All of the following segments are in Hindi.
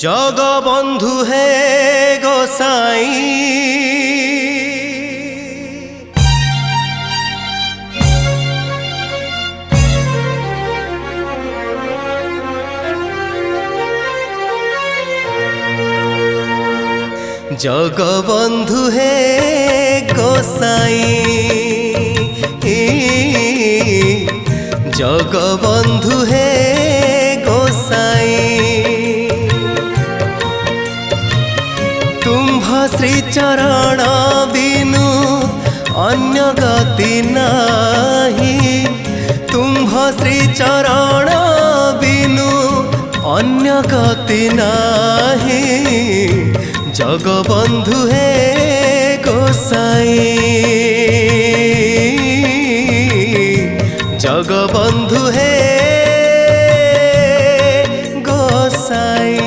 जगबंधु है गोसाई जगबंधु है गोसाई जगबंधु है गोसाई तुम्भ श्री चरण बिनु अन्य गति नाही तुम्भ श्री चरण बिनु अन्य गति नाही जगबंधु है गोसाई जगबंधु है गोसाई।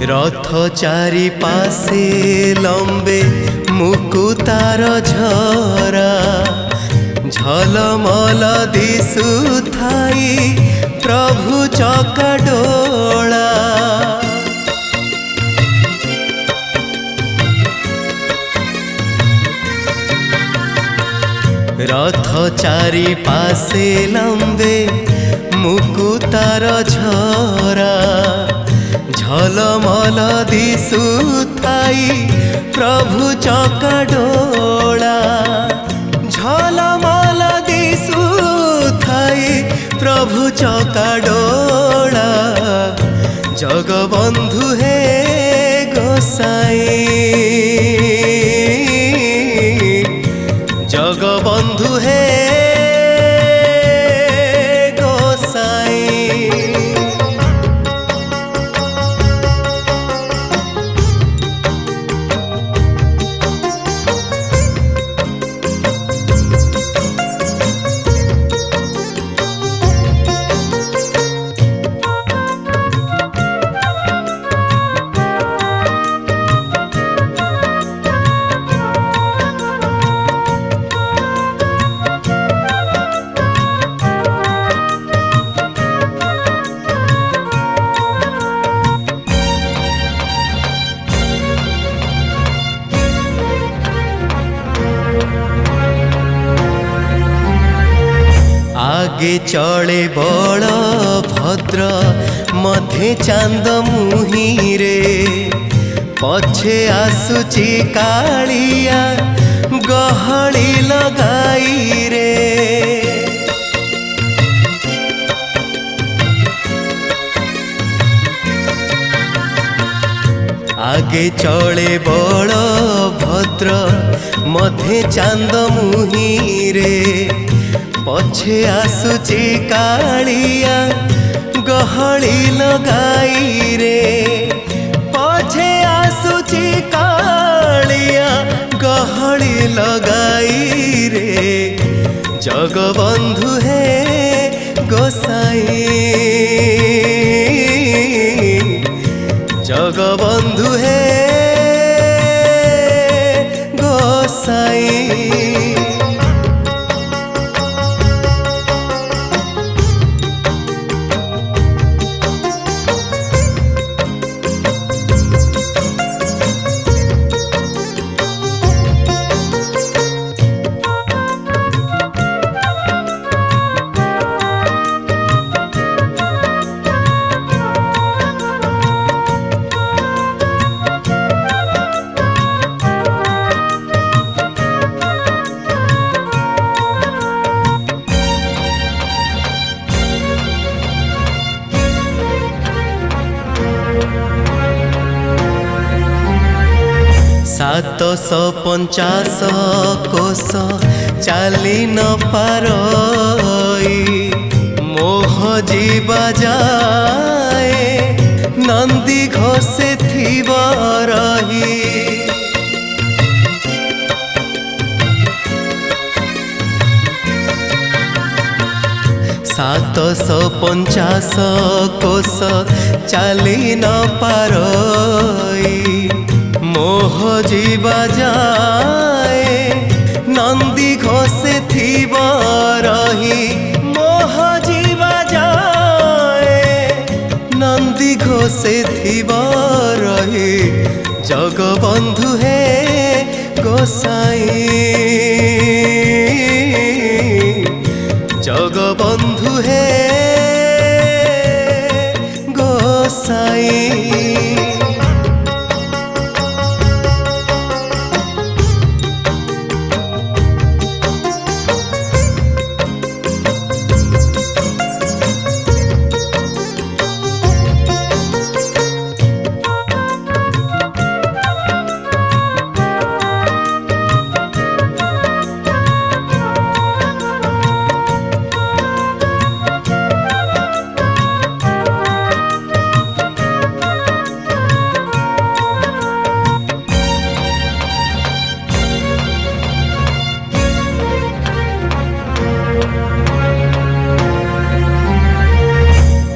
रथ चारि पासे लंबे मुकुतार झरा झलमल दिशुथाई प्रभु चकाडोला रथ चारि पासे लंबे मुकुतार झरा झलमल दिशुथाई प्रभु चकाडोला झलमल दिशुथाई प्रभु चकाडोला जगबंधु है गोसाई जगबंधु है आगे चले बड़ भद्र मध्य चांद मुही रे पछे आसुची कालिया गहली लगाई रे आगे चले बड़ भद्र मध्य चांद मुही रे पछे आसुची कालिया गहली लगाई रे पछे आसुची कालिया गहली लगाई रे जगबंधु है गोसाई जगबंधु है गोसाई। 750 कोश चाली न पारई मोह जीवा जाए नंदी घोषे थिब रही 750 कोश चाली न पारई मोह जीवा जाए नंदी घोषे थिब रही मोह जीवा जाए नंदी घोषे थिब रही जगबंधु हे गोसाई जगबंधु हे गोसाई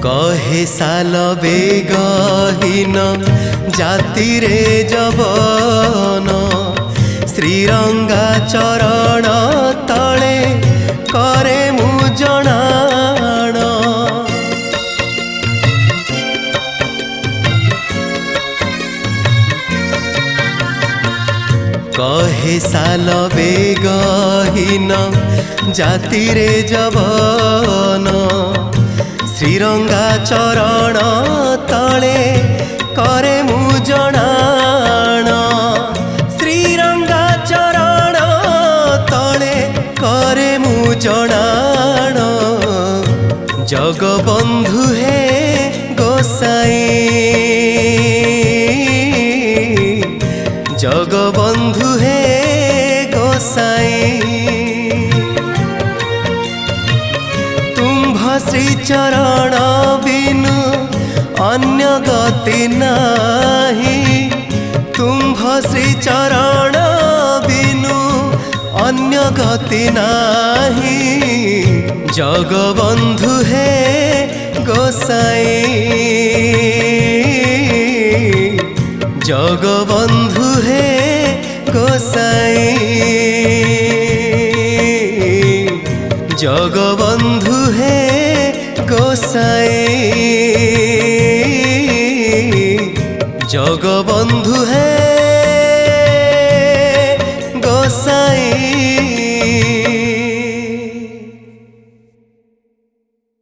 कहे साल बेगहीन जाति रे जवन श्रीरंगा चरण तले करे मु जणाण कहे साल बेगहीन जाति रे जवन श्रीरंगा चरण तले करे मु जणाण श्रीरंगा चरण तले करे मु जणाण जगबंधु हे गोसाई जगबंधु हे गोसाई श्री चरण बिनु अन्य गति नाही तुम्भ श्री चरण बिनु अन्य गति नाही जगबंधु हे गोसाई जगबंधु हे गोसाई जगबंधु हे गोसाई जगबंधु हे गोसाई।